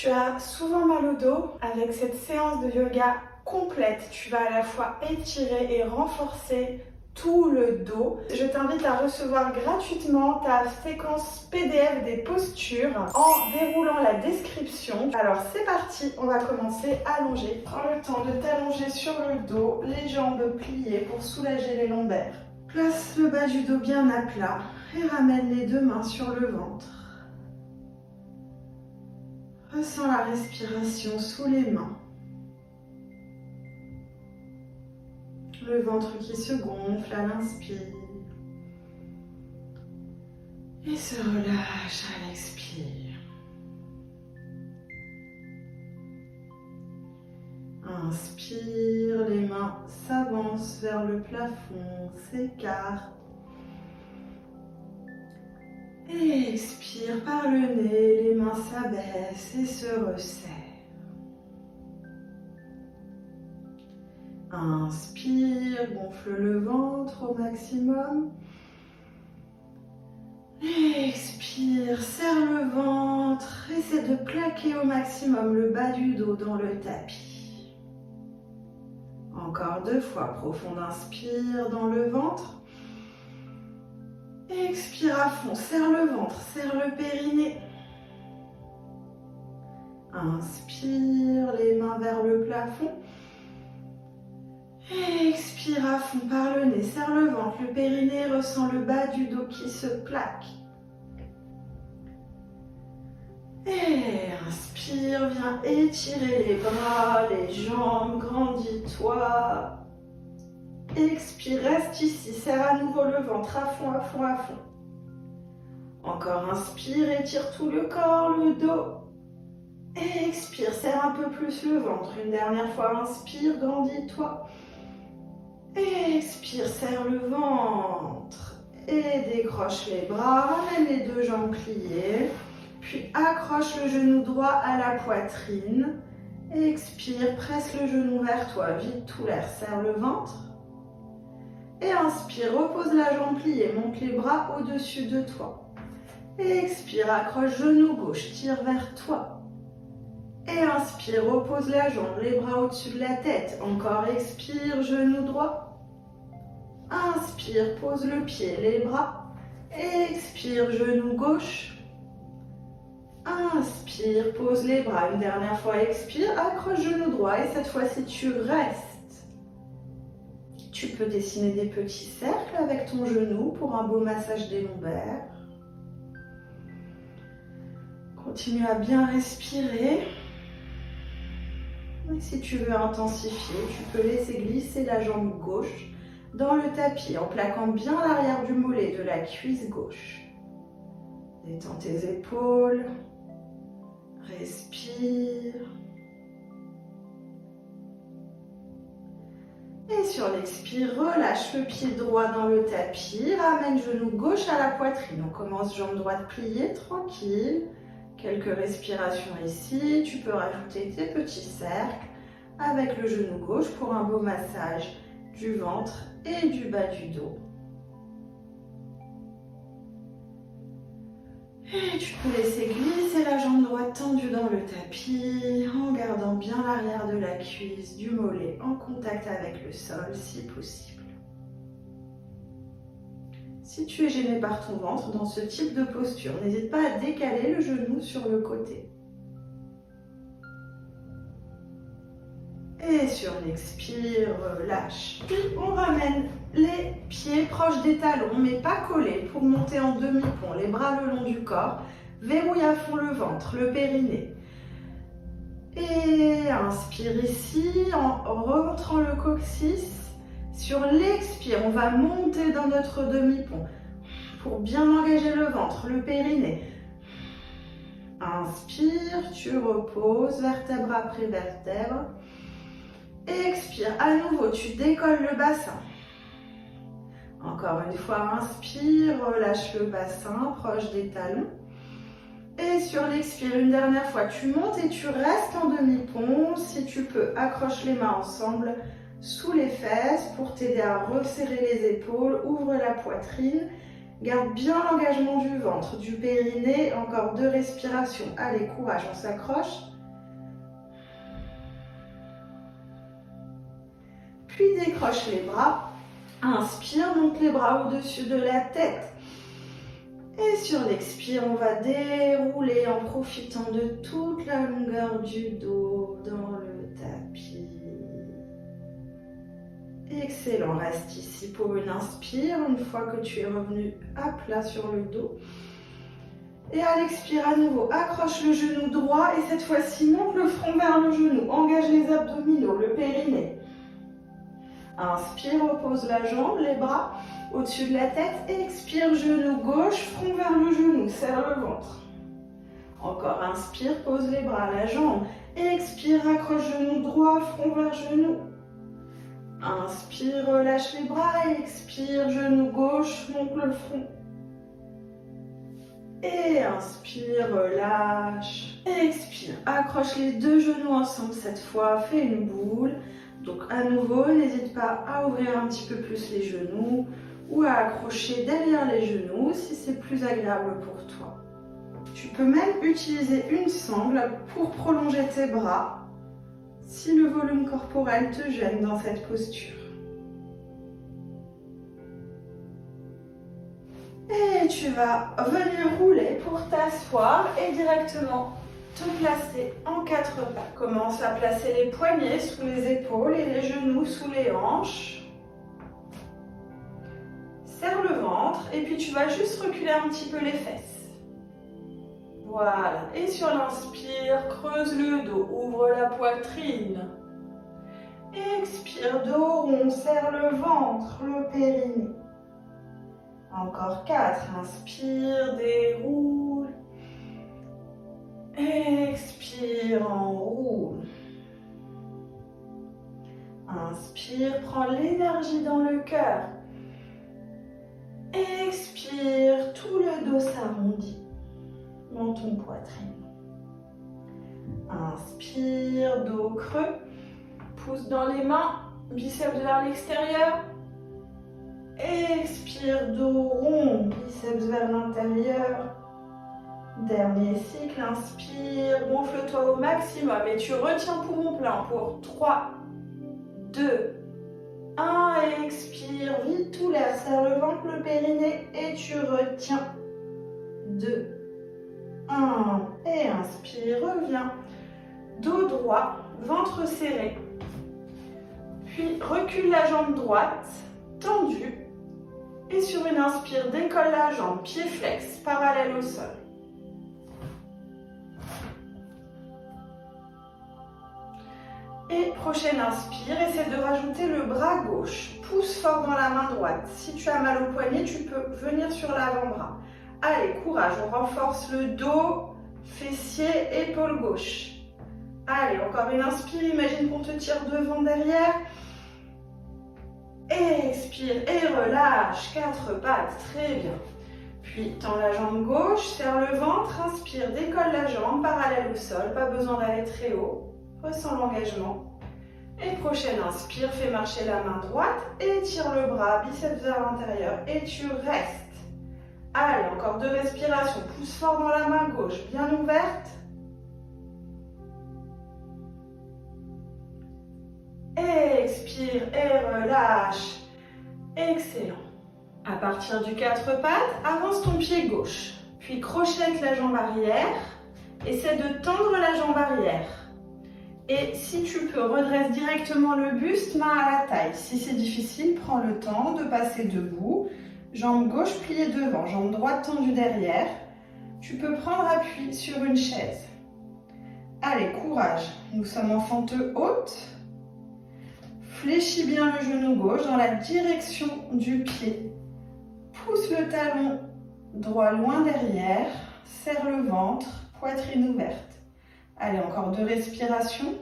Tu as souvent mal au dos. Avec cette séance de yoga complète, tu vas à la fois étirer et renforcer tout le dos. Je t'invite à recevoir gratuitement ta séquence PDF des postures en déroulant la description. Alors c'est parti, on va commencer allongé. Prends le temps de t'allonger sur le dos, les jambes pliées pour soulager les lombaires. Place le bas du dos bien à plat et ramène les deux mains sur le ventre. Ressens la respiration sous les mains. Le ventre qui se gonfle à l'inspire. Et se relâche à l'expire. Inspire, les mains s'avancent vers le plafond, s'écartent. Et expire par le nez, les mains s'abaissent et se resserrent. Inspire, gonfle le ventre au maximum. Expire, serre le ventre, essaie de plaquer au maximum le bas du dos dans le tapis. Encore 2 fois, profonde inspire dans le ventre. Expire à fond, serre le ventre, serre le périnée. Inspire, les mains vers le plafond. Expire à fond par le nez, serre le ventre, le périnée, ressent le bas du dos qui se plaque. Et inspire, viens étirer les bras, les jambes, grandis-toi. Expire, reste ici, serre à nouveau le ventre, à fond, à fond, à fond. Encore inspire, étire tout le corps, le dos. Expire, serre un peu plus le ventre. Une dernière fois, inspire, grandis-toi. Expire, serre le ventre. Et décroche les bras, ramène les deux jambes pliées. Puis accroche le genou droit à la poitrine. Expire, presse le genou vers toi, vide tout l'air, serre le ventre. Et inspire, repose la jambe pliée, monte les bras au-dessus de toi. Expire, accroche genou gauche, tire vers toi. Et inspire, repose la jambe, les bras au-dessus de la tête. Encore expire, genou droit. Inspire, pose le pied, les bras. Expire, genou gauche. Inspire, pose les bras. Une dernière fois, expire, accroche genou droit. Et cette fois-ci, tu restes. Tu peux dessiner des petits cercles avec ton genou pour un beau massage des lombaires. Continue à bien respirer. Et si tu veux intensifier, tu peux laisser glisser la jambe gauche dans le tapis en plaquant bien l'arrière du mollet de la cuisse gauche. Détends tes épaules. Respire. Et sur l'expire, relâche le pied droit dans le tapis. Ramène genou gauche à la poitrine. On commence jambe droite pliée, tranquille. Quelques respirations ici. Tu peux rajouter tes petits cercles avec le genou gauche pour un beau massage du ventre et du bas du dos. Et tu peux laisser glisser la jambe droite tendue dans le tapis en gardant bien l'arrière de la cuisse, du mollet en contact avec le sol si possible. Si tu es gêné par ton ventre dans ce type de posture, n'hésite pas à décaler le genou sur le côté. Et sur l'expire, relâche. Puis on ramène les pieds proches des talons, mais pas collés, pour monter en demi-pont. Les bras le long du corps. Verrouille à fond le ventre, le périnée. Et inspire ici en remontrant le coccyx. Sur l'expire, on va monter dans notre demi-pont pour bien engager le ventre, le périnée. Inspire, tu reposes, vertèbre après vertèbre. Expire, à nouveau, tu décolles le bassin. Encore une fois, inspire, relâche le bassin, proche des talons. Et sur l'expire, une dernière fois, tu montes et tu restes en demi-pont. Si tu peux, accroche les mains ensemble sous les fesses pour t'aider à resserrer les épaules. Ouvre la poitrine. Garde bien l'engagement du ventre, du périnée. Encore 2 respirations. Allez, courage, on s'accroche. puis décroche les bras. Inspire, monte les bras au-dessus de la tête. Et sur l'expire, on va dérouler en profitant de toute la longueur du dos dans le tapis. Excellent, reste ici pour une inspire, une fois que tu es revenu à plat sur le dos. Et à l'expire à nouveau, accroche le genou droit et cette fois-ci, monte le front vers le genou, engage les abdominaux, le périnée. Inspire, repose la jambe, les bras au-dessus de la tête. Expire, genou gauche, front vers le genou, serre le ventre. Encore, inspire, pose les bras, la jambe. Expire, accroche genou droit, front vers genou. Inspire, relâche les bras. Expire, genou gauche, monte le front. Et inspire, relâche. Expire, accroche les deux genoux ensemble cette fois, fais une boule. Donc à nouveau, n'hésite pas à ouvrir un petit peu plus les genoux ou à accrocher derrière les genoux si c'est plus agréable pour toi. Tu peux même utiliser une sangle pour prolonger tes bras si le volume corporel te gêne dans cette posture. Et tu vas venir rouler pour t'asseoir et directement te placer en quatre pas. Commence à placer les poignets sous les épaules et les genoux sous les hanches. Serre le ventre et puis tu vas juste reculer un petit peu les fesses. Voilà. Et sur l'inspire, creuse le dos, ouvre la poitrine. Expire, dos rond, serre le ventre, le périnée. Encore 4. Inspire, déroule. Expire, enroule. Inspire, prends l'énergie dans le cœur. Expire, tout le dos s'arrondit dans ton poitrine. Inspire, dos creux. Pouce dans les mains, biceps vers l'extérieur. Expire, dos rond, biceps vers l'intérieur. Dernier cycle, inspire, gonfle-toi au maximum et tu retiens poumon plein pour 3, 2, 1, expire, vide tout l'air, serre le ventre, le périnée et tu retiens 2, 1 et inspire, reviens, dos droit, ventre serré, puis recule la jambe droite, tendue et sur une inspire, décolle la jambe, pied flex, parallèle au sol. Et prochaine inspire, essaie de rajouter le bras gauche. Pousse fort dans la main droite. Si tu as mal au poignet, tu peux venir sur l'avant-bras. Allez, courage, on renforce le dos, fessier, épaule gauche. Allez, encore une inspire, imagine qu'on te tire devant, derrière. Expire et relâche, 4 pattes, très bien. Puis tends la jambe gauche, serre le ventre, inspire, décolle la jambe, parallèle au sol, pas besoin d'aller très haut. Ressens l'engagement. Et prochaine inspire, fais marcher la main droite, étire le bras, biceps vers l'intérieur et tu restes. Allez, encore 2 respirations. Pousse fort dans la main gauche, bien ouverte. Expire et relâche. Excellent. À partir du 4 pattes, avance ton pied gauche. Puis crochette la jambe arrière. Essaie de tendre la jambe arrière. Et si tu peux, redresse directement le buste, main à la taille. Si c'est difficile, prends le temps de passer debout. Jambe gauche pliée devant, jambe droite tendue derrière. Tu peux prendre appui sur une chaise. Allez, courage. Nous sommes en fente haute. Fléchis bien le genou gauche dans la direction du pied. Pousse le talon droit loin derrière. Serre le ventre, poitrine ouverte. Allez, encore 2 respirations.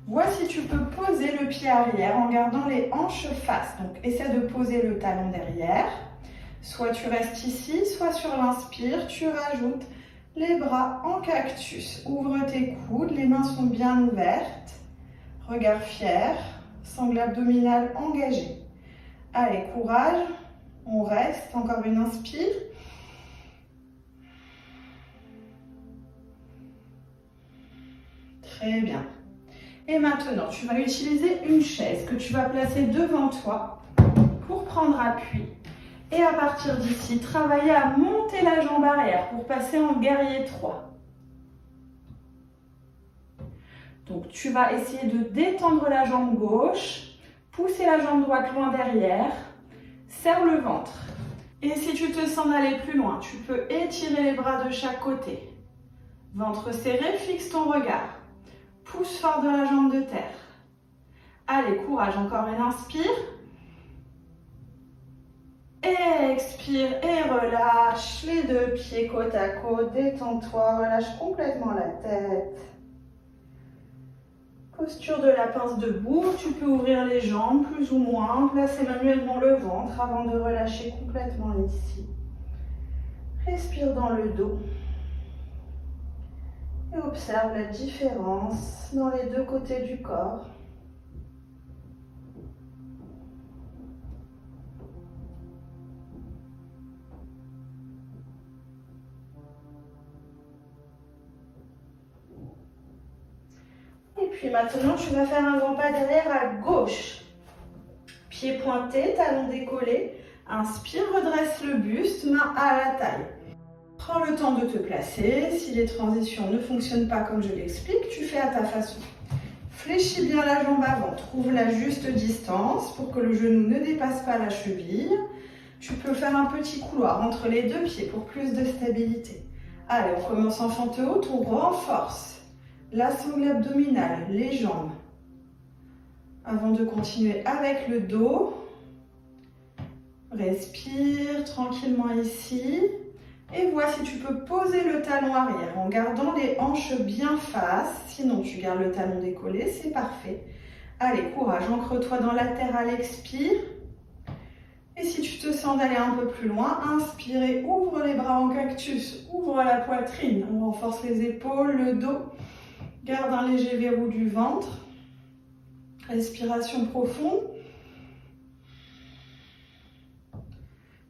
Vois si tu peux poser le pied arrière en gardant les hanches face. Donc, essaie de poser le talon derrière. Soit tu restes ici, soit sur l'inspire, tu rajoutes les bras en cactus. Ouvre tes coudes, les mains sont bien ouvertes. Regard fier, sangle abdominale engagée. Allez, courage. On reste. Encore une inspire. Très bien. Et maintenant, tu vas utiliser une chaise que tu vas placer devant toi pour prendre appui. Et à partir d'ici, travailler à monter la jambe arrière pour passer en guerrier 3. Donc, tu vas essayer de détendre la jambe gauche, pousser la jambe droite loin derrière, serre le ventre. Et si tu te sens aller plus loin, tu peux étirer les bras de chaque côté. Ventre serré, fixe ton regard. Pousse fort de la jambe de terre. Allez, courage, encore une inspire. Expire et relâche les deux pieds côte à côte. Détends-toi, relâche complètement la tête. Posture de la pince debout, tu peux ouvrir les jambes plus ou moins, placer manuellement le ventre avant de relâcher complètement ici. Respire dans le dos et observe la différence dans les deux côtés du corps. Et puis maintenant, tu vas faire un grand pas derrière à gauche. Pied pointé, talon décollé. Inspire, redresse le buste, main à la taille. Prends le temps de te placer. Si les transitions ne fonctionnent pas comme je l'explique, tu fais à ta façon. Fléchis bien la jambe avant. Trouve la juste distance pour que le genou ne dépasse pas la cheville. Tu peux faire un petit couloir entre les deux pieds pour plus de stabilité. Allez, on commence en fente haute, on renforce la sangle abdominale, les jambes. Avant de continuer avec le dos, respire tranquillement ici. Et vois si tu peux poser le talon arrière en gardant les hanches bien face. Sinon, tu gardes le talon décollé, c'est parfait. Allez, courage, ancre-toi dans la terre à l'expire. Et si tu te sens d'aller un peu plus loin, inspire et ouvre les bras en cactus. Ouvre la poitrine, on renforce les épaules, le dos. Garde un léger verrou du ventre. Respiration profonde.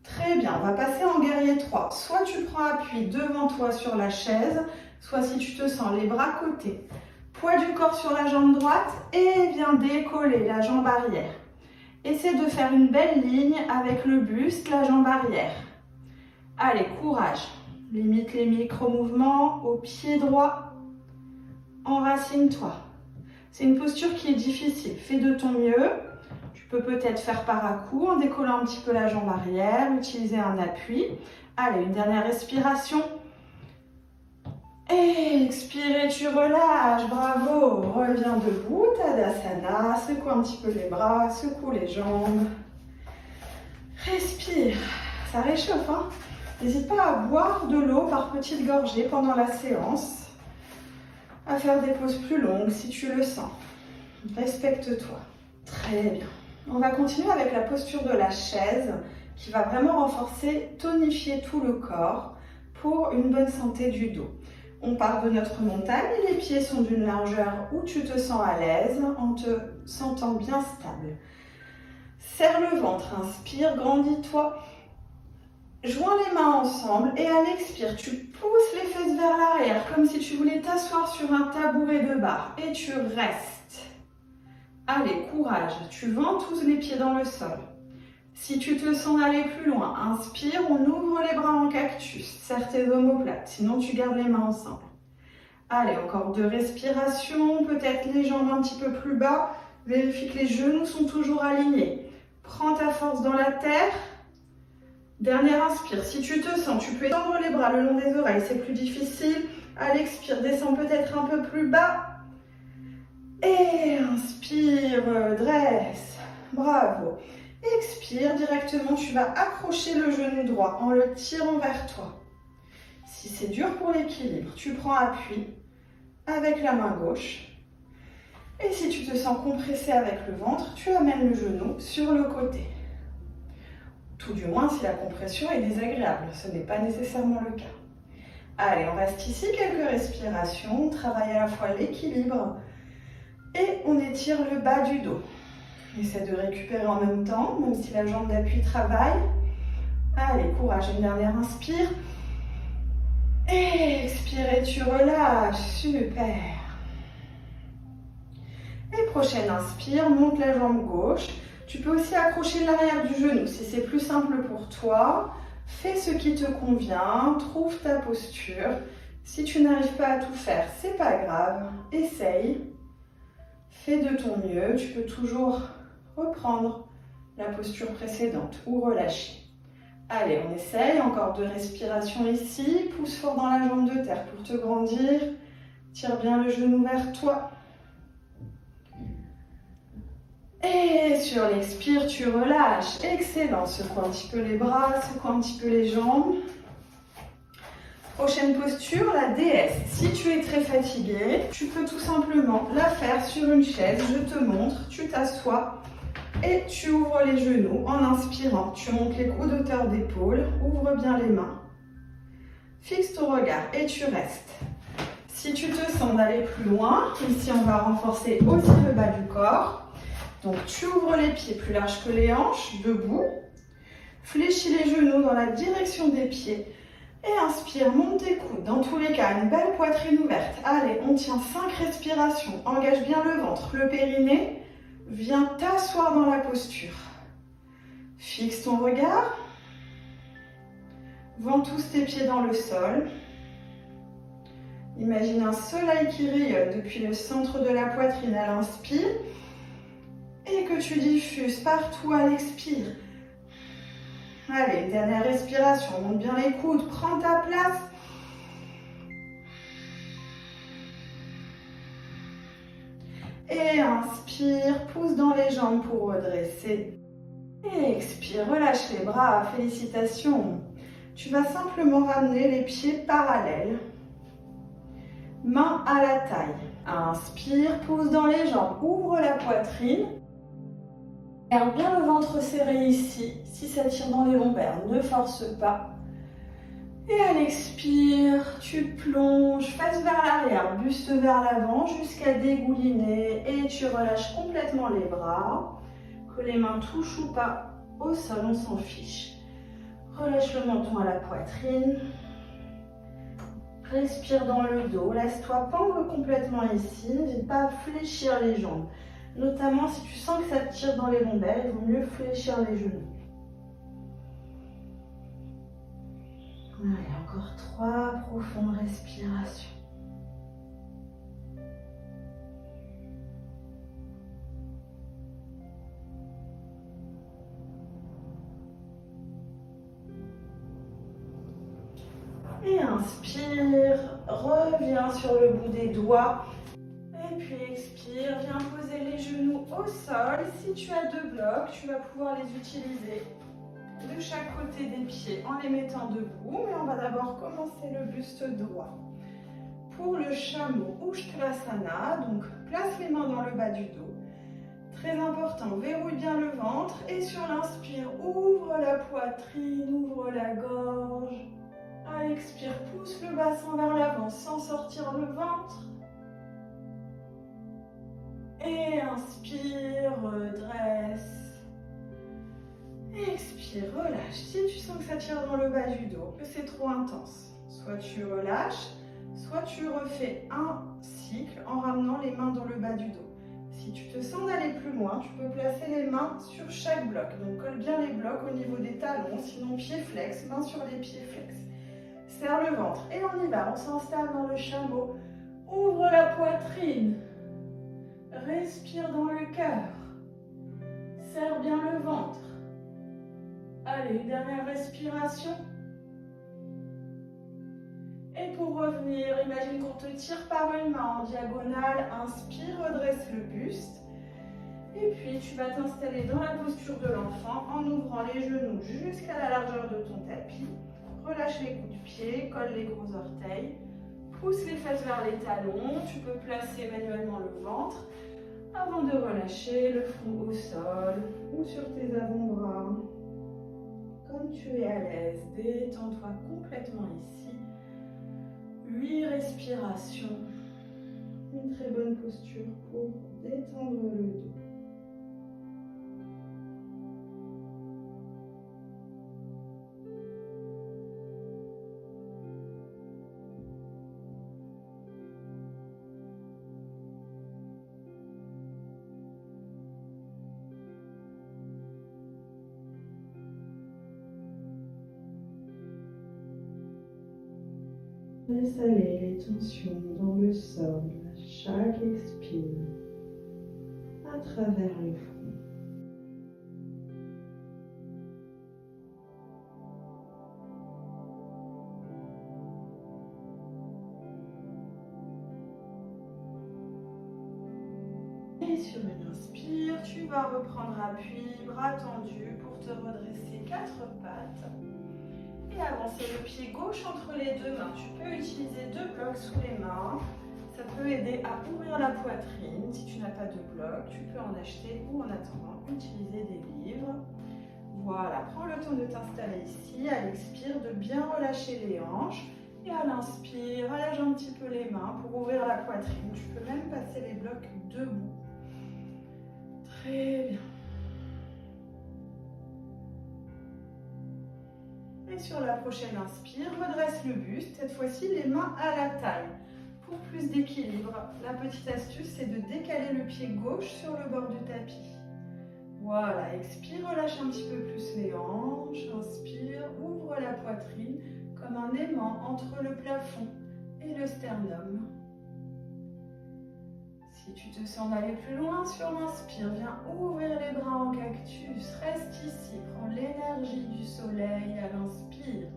Très bien, on va passer en guerrier 3. Soit tu prends appui devant toi sur la chaise, soit si tu te sens les bras côtés. Poids du corps sur la jambe droite et viens décoller la jambe arrière. Essaie de faire une belle ligne avec le buste, la jambe arrière. Allez, courage. Limite les micro-mouvements au pied droit. Enracine-toi. C'est une posture qui est difficile. Fais de ton mieux. Tu peux peut-être faire par à-coup en décollant un petit peu la jambe arrière, utiliser un appui. Allez, une dernière respiration. Expire et tu relâches. Bravo. Reviens debout, Tadasana. Secoue un petit peu les bras, secoue les jambes. Respire. Ça réchauffe, hein? N'hésite pas à boire de l'eau par petites gorgées pendant la séance. À faire des pauses plus longues si tu le sens. Respecte-toi. Très bien. On va continuer avec la posture de la chaise qui va vraiment renforcer, tonifier tout le corps pour une bonne santé du dos. On part de notre montagne, les pieds sont d'une largeur où tu te sens à l'aise en te sentant bien stable. Serre le ventre, inspire, grandis-toi. Joins les mains ensemble et à l'expire, tu pousses les fesses vers l'arrière comme si tu voulais t'asseoir sur un tabouret de bar et tu restes. Allez, courage, tu ventouses les pieds dans le sol. Si tu te sens aller plus loin, inspire, on ouvre les bras en cactus, serre tes omoplates, sinon tu gardes les mains ensemble. Allez, encore 2 respirations, peut-être les jambes un petit peu plus bas, vérifie que les genoux sont toujours alignés. Prends ta force dans la terre. Dernière inspire, si tu te sens, tu peux étendre les bras le long des oreilles, c'est plus difficile. À l'expire, descends peut-être un peu plus bas. Et inspire, dresse, bravo. Expire, directement, tu vas accrocher le genou droit en le tirant vers toi. Si c'est dur pour l'équilibre, tu prends appui avec la main gauche. Et si tu te sens compressé avec le ventre, tu amènes le genou sur le côté. Tout du moins si la compression est désagréable, ce n'est pas nécessairement le cas. Allez, on reste ici quelques respirations, on travaille à la fois l'équilibre et on étire le bas du dos. Essaie de récupérer en même temps, même si la jambe d'appui travaille. Allez, courage, une dernière inspire. Expire et tu relâches, super. Et prochaine inspire, monte la jambe gauche. Tu peux aussi accrocher l'arrière du genou si c'est plus simple pour toi. Fais ce qui te convient, trouve ta posture. Si tu n'arrives pas à tout faire, c'est pas grave. Essaye. Fais de ton mieux. Tu peux toujours reprendre la posture précédente ou relâcher. Allez, on essaye. Encore 2 respirations ici. Pousse fort dans la jambe de terre pour te grandir. Tire bien le genou vers toi. Et sur l'expire, tu relâches. Excellent. Secoue un petit peu les bras, secoue un petit peu les jambes. Prochaine posture, la déesse. Si tu es très fatigué, tu peux tout simplement la faire sur une chaise. Je te montre. Tu t'assois et tu ouvres les genoux en inspirant. Tu montes les coudes hauteur d'épaule. Ouvre bien les mains. Fixe ton regard et tu restes. Si tu te sens d'aller plus loin, ici on va renforcer aussi le bas du corps. Donc tu ouvres les pieds plus larges que les hanches, debout. Fléchis les genoux dans la direction des pieds. Et inspire, monte tes coudes. Dans tous les cas, une belle poitrine ouverte. Allez, on tient 5 respirations. Engage bien le ventre, le périnée. Viens t'asseoir dans la posture. Fixe ton regard. Ventouse tes pieds dans le sol. Imagine un soleil qui rayonne depuis le centre de la poitrine à l'inspire. Et que tu diffuses partout à l'expire. Allez, une dernière respiration. Monte bien les coudes, prends ta place. Et inspire, pousse dans les jambes pour redresser. Et expire, relâche les bras, félicitations. Tu vas simplement ramener les pieds parallèles. Main à la taille. Inspire, pousse dans les jambes, ouvre la poitrine. Garde bien le ventre serré ici. Si ça tire dans les lombaires, ne force pas. Et à l'expire, tu plonges face vers l'arrière, buste vers l'avant jusqu'à dégouliner. Et tu relâches complètement les bras. Que les mains touchent ou pas au sol, on s'en fiche. Relâche le menton à la poitrine. Respire dans le dos. Laisse-toi pendre complètement ici. N'hésite pas à fléchir les jambes. Notamment si tu sens que ça te tire dans les lombaires, il vaut mieux fléchir les genoux. Allez, encore 3 profondes respirations. Et inspire, reviens sur le bout des doigts. Et puis expire, viens poser les genoux au sol. Si tu as 2 blocs, tu vas pouvoir les utiliser de chaque côté des pieds en les mettant debout. Mais on va d'abord commencer le buste droit. Pour le chameau Uttanasana, donc place les mains dans le bas du dos. Très important, verrouille bien le ventre et sur l'inspire, ouvre la poitrine, ouvre la gorge. À l'expire, pousse le bassin vers l'avant sans sortir le ventre. Et inspire, redresse. Expire, relâche. Si tu sens que ça tire dans le bas du dos, que c'est trop intense, soit tu relâches, soit tu refais un cycle en ramenant les mains dans le bas du dos. Si tu te sens d'aller plus loin, tu peux placer les mains sur chaque bloc. Donc colle bien les blocs au niveau des talons, sinon pieds flex, mains sur les pieds flex. Serre le ventre et on y va, on s'installe dans le chameau. Ouvre la poitrine. Respire dans le cœur. Serre bien le ventre. Allez, dernière respiration. Et pour revenir, imagine qu'on te tire par une main en diagonale. Inspire, redresse le buste. Et puis tu vas t'installer dans la posture de l'enfant en ouvrant les genoux jusqu'à la largeur de ton tapis. Relâche les coups de pied, colle les gros orteils. Pousse les fesses vers les talons. Tu peux placer manuellement le ventre avant de relâcher le front au sol ou sur tes avant-bras. Comme tu es à l'aise, détends-toi complètement ici. 8 respirations. Une très bonne posture pour détendre le dos. Laisse aller les tensions dans le sol à chaque expire à travers le front. Et sur une inspire, tu vas reprendre appui, bras tendus pour te redresser 4 pattes. Et avancer le pied gauche entre les deux mains. Tu peux utiliser 2 blocs sous les mains. Ça peut aider à ouvrir la poitrine. Si tu n'as pas de bloc, tu peux en acheter ou en attendant utiliser des livres. Voilà, prends le temps de t'installer ici. À l'expire, de bien relâcher les hanches. Et à l'inspire, allège un petit peu les mains pour ouvrir la poitrine. Tu peux même passer les blocs debout. Très bien. Et sur la prochaine inspire, redresse le buste, cette fois-ci les mains à la taille. Pour plus d'équilibre, la petite astuce, c'est de décaler le pied gauche sur le bord du tapis. Voilà, expire, relâche un petit peu plus les hanches, inspire, ouvre la poitrine comme un aimant entre le plafond et le sternum. Si tu te sens d'aller plus loin sur l'inspire, viens ouvrir les bras en cactus. Reste ici, prends l'énergie du soleil à l'inspire.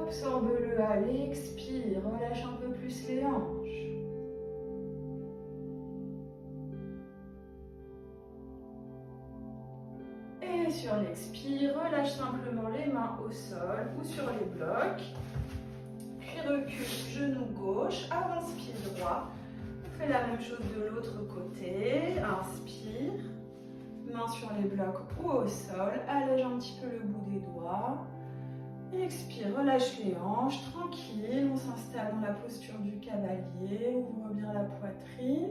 Absorbe-le à l'expire, relâche un peu plus les hanches. Et sur l'expire, relâche simplement les mains au sol ou sur les blocs. Puis recule, genou gauche, avance pied droit. Fais la même chose de l'autre côté. Inspire, main sur les blocs ou au sol. Allège un petit peu le bout des doigts. Expire, relâche les hanches, tranquille. On s'installe dans la posture du cavalier. Ouvre bien la poitrine.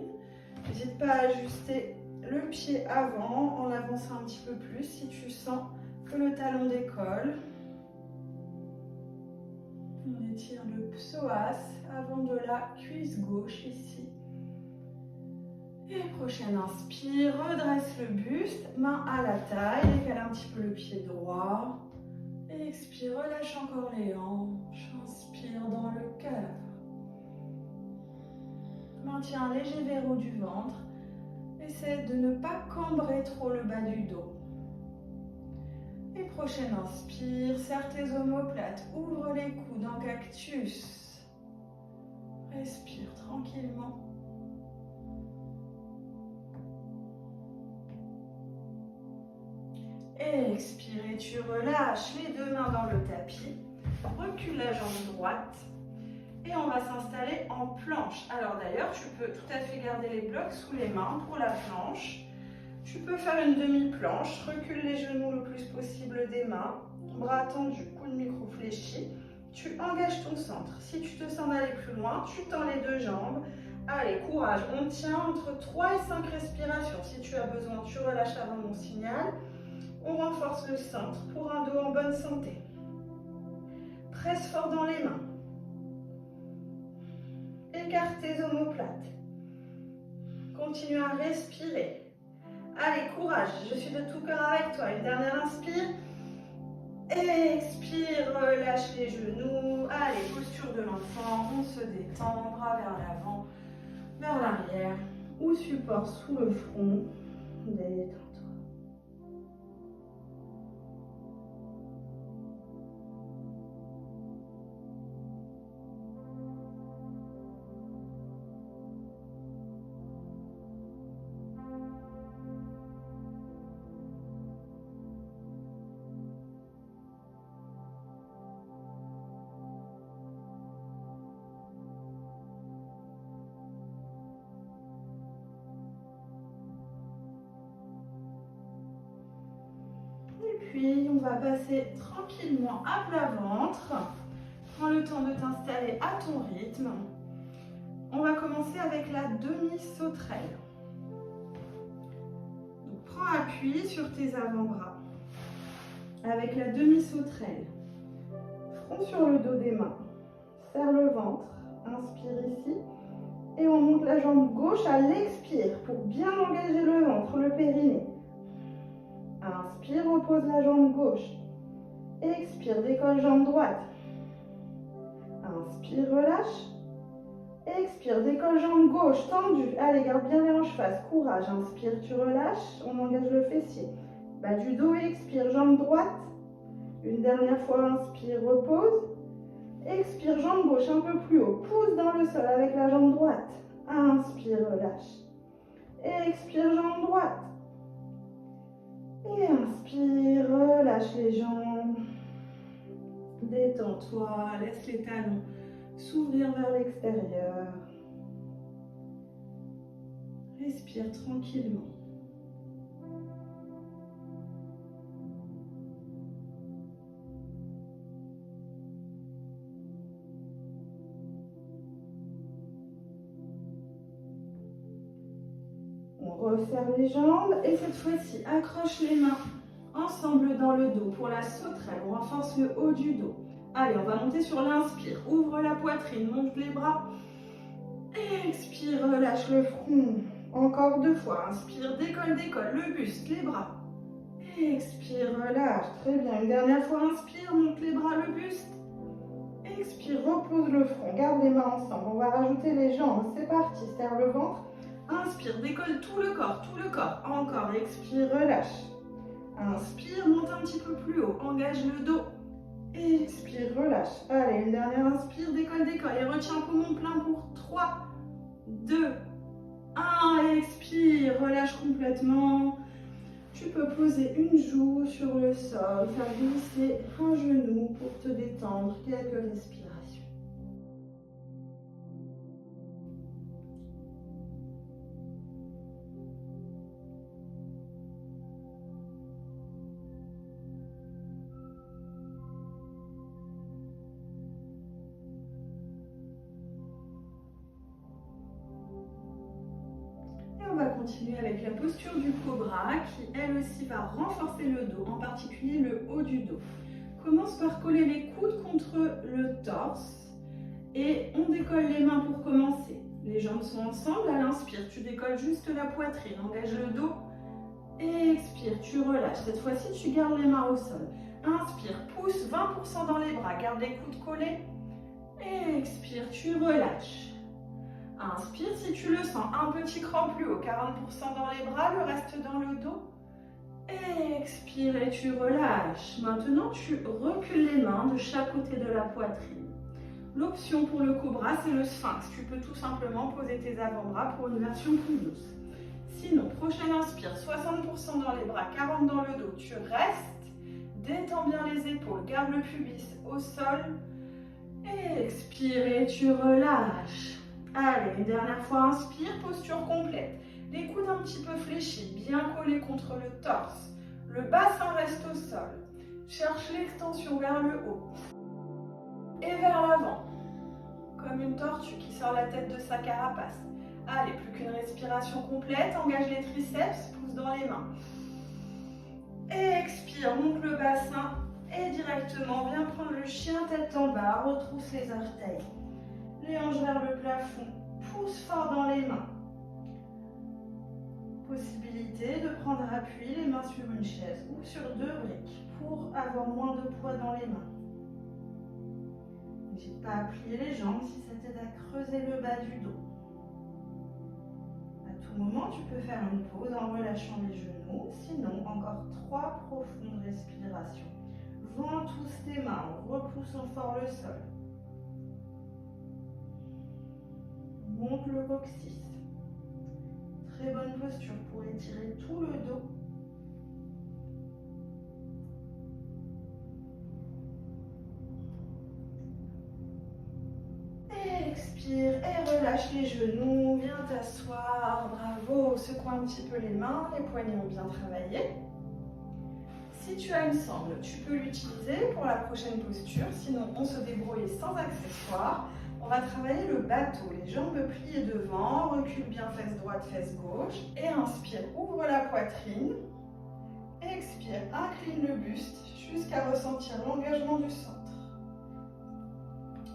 N'hésite pas à ajuster le pied avant en avançant un petit peu plus si tu sens que le talon décolle. On étire le psoas avant de la cuisse gauche ici. Et prochaine inspire, redresse le buste, main à la taille, décale un petit peu le pied droit. Et expire, relâche encore les hanches, inspire dans le cœur. Maintiens un léger verrou du ventre. Essaie de ne pas cambrer trop le bas du dos. Et prochaine inspire, serre tes omoplates, ouvre les coudes en cactus. Respire tranquillement. Et expire et tu relâches les 2 mains dans le tapis. Recule la jambe droite. Et on va s'installer en planche. Alors d'ailleurs, tu peux tout à fait garder les blocs sous les mains pour la planche. Tu peux faire une demi-planche. Recule les genoux le plus possible des mains. Bras tendus, coude micro fléchi. Tu engages ton centre. Si tu te sens d'aller plus loin, tu tends les 2 jambes. Allez, courage. On tient entre 3 et 5 respirations. Si tu as besoin, tu relâches avant mon signal. On renforce le centre pour un dos en bonne santé. Presse fort dans les mains. Écarte tes omoplates. Continue à respirer. Allez, courage, je suis de tout cœur avec toi. Une dernière inspire. Expire, relâche les genoux. Allez, posture de l'enfant. On se détend, bras vers l'avant, vers l'arrière. Ou support sous le front. Détends-toi. Puis, on va passer tranquillement à plat ventre. Prends le temps de t'installer à ton rythme. On va commencer avec la demi-sauterelle. Donc, prends appui sur tes avant-bras. Avec la demi-sauterelle. Front sur le dos des mains. Serre le ventre. Inspire ici. Et on monte la jambe gauche à l'expire pour bien engager le ventre, le périnée. Inspire, repose la jambe gauche. Expire, décolle jambe droite. Inspire, relâche. Expire, décolle jambe gauche, tendue. Allez, garde bien les hanches face. Courage, inspire, tu relâches. On engage le fessier. Bas du dos, expire, jambe droite. Une dernière fois, inspire, repose. Expire, jambe gauche un peu plus haut. Pousse dans le sol avec la jambe droite. Inspire, relâche. Expire, jambe droite. Et inspire, relâche les jambes. Détends-toi, laisse les talons s'ouvrir vers l'extérieur. Respire tranquillement. On resserre les jambes et cette fois-ci, accroche les mains ensemble dans le dos. Pour la sauterelle, on renforce le haut du dos. Allez, on va monter sur l'inspire. Ouvre la poitrine, monte les bras. Expire, relâche le front. Encore 2 fois. Inspire, décolle, décolle. Le buste, les bras. Expire, relâche. Très bien. Une dernière fois, inspire, monte les bras, le buste. Expire, repose le front. Garde les mains ensemble. On va rajouter les jambes. C'est parti. Serre le ventre. Inspire, décolle tout le corps, tout le corps. Encore. Expire, relâche. Inspire, monte un petit peu plus haut. Engage le dos. Expire, relâche. Allez, une dernière inspire, décolle, décolle. Et retiens poumon plein pour 3, 2, 1. Expire, relâche complètement. Tu peux poser une joue sur le sol, faire glisser un genou pour te détendre. Quelques respirations. Continuer avec la posture du cobra qui elle aussi va renforcer le dos, en particulier le haut du dos. Commence par coller les coudes contre le torse et on décolle les mains pour commencer. Les jambes sont ensemble, à l'inspire, tu décolles juste la poitrine, engage le dos, expire, tu relâches. Cette fois-ci, tu gardes les mains au sol. Inspire, pousse 20% dans les bras, garde les coudes collés, expire, tu relâches. Inspire si tu le sens, un petit cran plus haut, 40% dans les bras, le reste dans le dos. Expire et tu relâches. Maintenant, tu recules les mains de chaque côté de la poitrine. L'option pour le cobra, c'est le sphinx. Tu peux tout simplement poser tes avant-bras pour une version plus douce. Sinon, prochaine inspire, 60% dans les bras, 40% dans le dos. Tu restes, détends bien les épaules, garde le pubis au sol. Expire et tu relâches. Allez, une dernière fois, inspire, posture complète. Les coudes un petit peu fléchis, bien collés contre le torse. Le bassin reste au sol. Cherche l'extension vers le haut et vers l'avant, comme une tortue qui sort la tête de sa carapace. Allez, plus qu'une respiration complète, engage les triceps, pousse dans les mains. Expire, monte le bassin et directement, viens prendre le chien tête en bas, retrousse les orteils. Les hanches vers le plafond, pousse fort dans les mains. Possibilité de prendre appui les mains sur une chaise ou sur 2 briques pour avoir moins de poids dans les mains. N'hésite pas à plier les jambes si ça t'aide à creuser le bas du dos. À tout moment, tu peux faire une pause en relâchant les genoux, sinon encore 3 profondes respirations. Ventouse tes mains en repoussant fort le sol. Monte le coccyx. Très bonne posture pour étirer tout le dos. Expire et relâche les genoux. Viens t'asseoir. Bravo. Secoue un petit peu les mains. Les poignets ont bien travaillé. Si tu as une sangle, tu peux l'utiliser pour la prochaine posture. Sinon, on se débrouille sans accessoires. On va travailler le bateau, les jambes pliées devant, recule bien fesse droite, fesse gauche. Et inspire, ouvre la poitrine. Expire, incline le buste jusqu'à ressentir l'engagement du centre.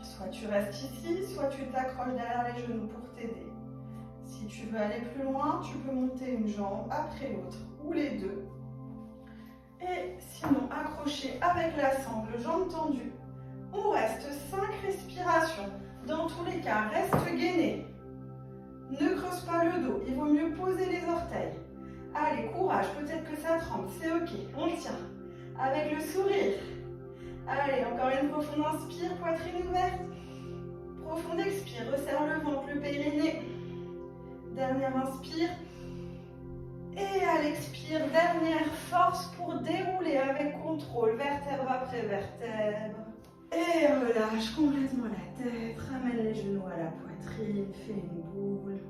Soit tu restes ici, soit tu t'accroches derrière les genoux pour t'aider. Si tu veux aller plus loin, tu peux monter une jambe après l'autre ou les deux. Et sinon, accroché avec la sangle, jambes tendues. On reste 5 respirations. Dans tous les cas, reste gainé. Ne creuse pas le dos, il vaut mieux poser les orteils. Allez, courage, peut-être que ça tremble, c'est ok, on le tient. Avec le sourire. Allez, encore une profonde inspire, poitrine ouverte. Profonde expire, resserre le ventre, le périnée. Dernière inspire. Et à l'expire, dernière force pour dérouler avec contrôle, vertèbre après vertèbre. Et relâche complètement la tête, ramène les genoux à la poitrine, fais une boule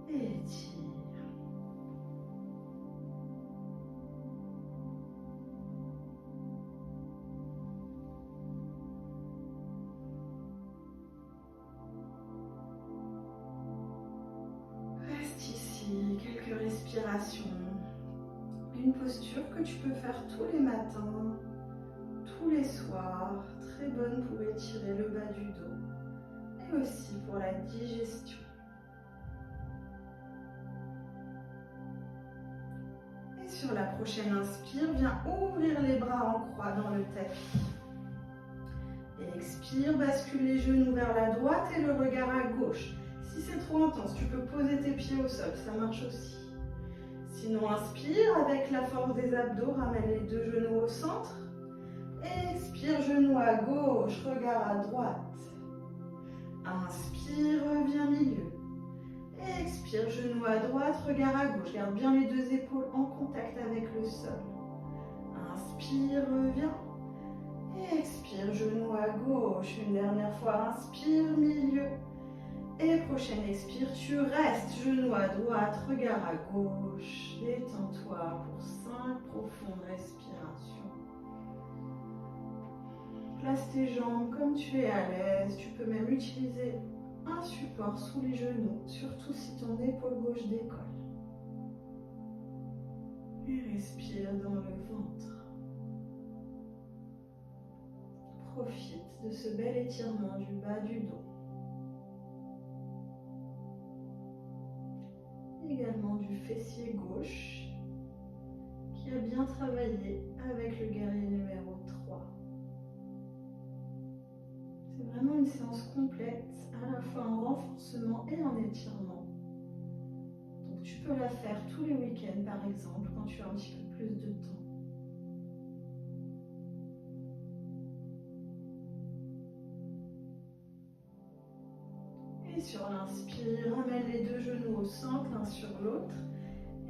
et étire. Reste ici, quelques respirations. Une posture que tu peux faire tous les matins, tous les soirs, très bonne pour étirer le bas du dos et aussi pour la digestion. Et sur la prochaine inspire, viens ouvrir les bras en croix dans le tapis. Et expire, bascule les genoux vers la droite et le regard à gauche. Si c'est trop intense, tu peux poser tes pieds au sol, ça marche aussi. Sinon, inspire avec la force des abdos, ramène les deux genoux au centre. Et expire, genou à gauche, regard à droite. Inspire, reviens milieu. Et expire, genou à droite, regard à gauche. Garde bien les deux épaules en contact avec le sol. Inspire, reviens. Et expire, genou à gauche. Une dernière fois, inspire, milieu. Et prochaine expire, tu restes, genou à droite, regard à gauche. Détends-toi pour 5 profondes respirations. Place tes jambes comme tu es à l'aise. Tu peux même utiliser un support sous les genoux, surtout si ton épaule gauche décolle. Et respire dans le ventre. Profite de ce bel étirement du bas du dos. Également du fessier gauche qui a bien travaillé avec le guerrier numéro 3. C'est vraiment une séance complète, à la fois en renforcement et en étirement. Donc tu peux la faire tous les week-ends par exemple, quand tu as un petit peu plus de temps. Et sur l'inspire, ramène les deux genoux au centre, l'un sur l'autre.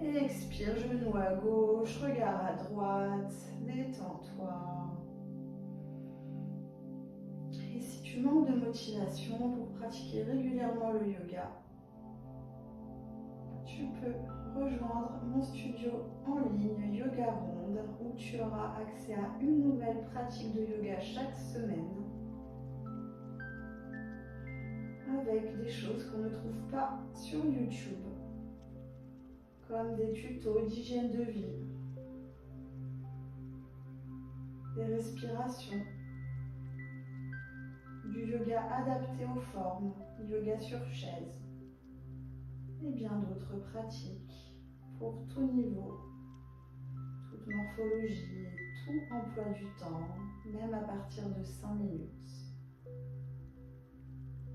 Et expire, genou à gauche, regard à droite, détends-toi. Et si tu manques de motivation pour pratiquer régulièrement le yoga, tu peux rejoindre mon studio en ligne Yoga Ronde où tu auras accès à une nouvelle pratique de yoga chaque semaine avec des choses qu'on ne trouve pas sur YouTube, comme des tutos d'hygiène de vie, des respirations, du yoga adapté aux formes, yoga sur chaise et bien d'autres pratiques pour tout niveau, toute morphologie, tout emploi du temps, même à partir de 5 minutes.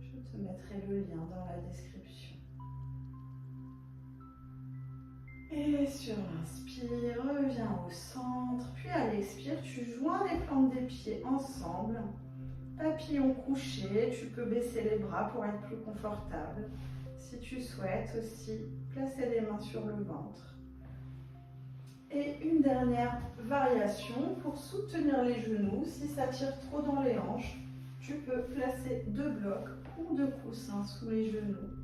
Je te mettrai le lien dans la description. Et sur l'inspire, reviens au centre, puis à l'expire, tu joins les plantes des pieds ensemble. Papillon couché, tu peux baisser les bras pour être plus confortable. Si tu souhaites aussi, placer les mains sur le ventre. Et une dernière variation pour soutenir les genoux. Si ça tire trop dans les hanches, tu peux placer 2 blocs ou 2 coussins sous les genoux.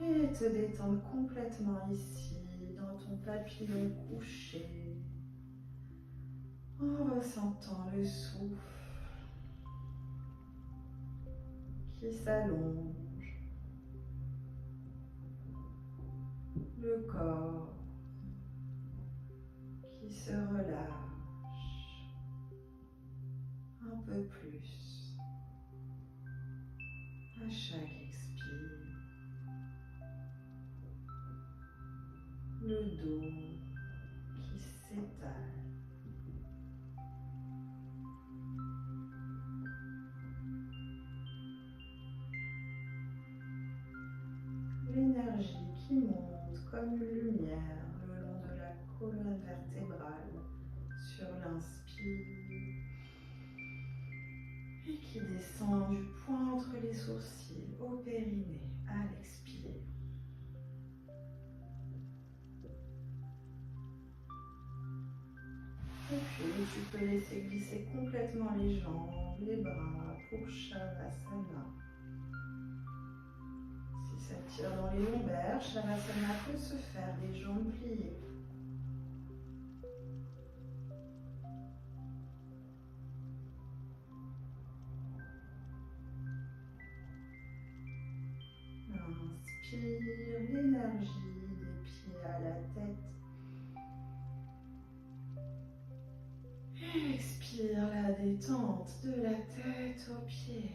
Et te détendre complètement ici, dans ton papillon couché, en ressentant le souffle qui s'allonge, le corps qui se relâche un peu plus à chaque expire, le dos qui s'étale. l'énergie qui monte comme une lumière le long de la colonne vertébrale sur l'inspire et qui descend du point entre les sourcils au périnée à l'expire. Et puis tu peux laisser glisser complètement les jambes, les bras pour Shavasana. Si ça tire dans les lombaires, Shavasana peut se faire les jambes pliées. Inspire l'énergie des pieds à la tête. Et expire la détente de la tête aux pieds.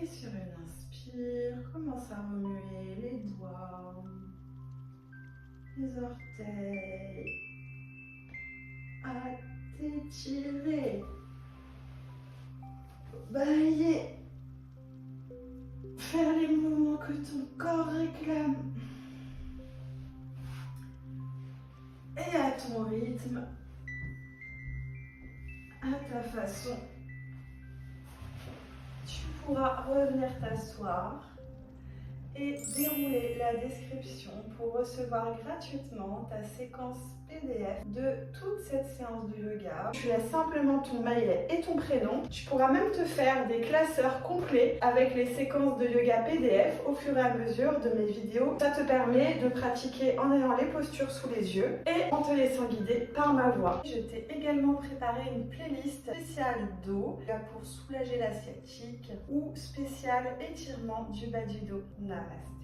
Et sur une inspire, commence à remuer les doigts, les orteils, à t'étirer, balayer, faire les mouvements que ton corps réclame. Et à ton rythme, à ta façon, tu pourras revenir t'asseoir et dérouler la description pour recevoir gratuitement ta séquence PDF de toute cette séance de yoga. Tu laisses simplement ton mail et ton prénom. Tu pourras même te faire des classeurs complets avec les séquences de yoga PDF au fur et à mesure de mes vidéos. Ça te permet de pratiquer en ayant les postures sous les yeux et en te laissant guider par ma voix. Je t'ai également préparé une playlist spéciale dos pour soulager la sciatique ou spécial étirement du bas du dos. Namaste.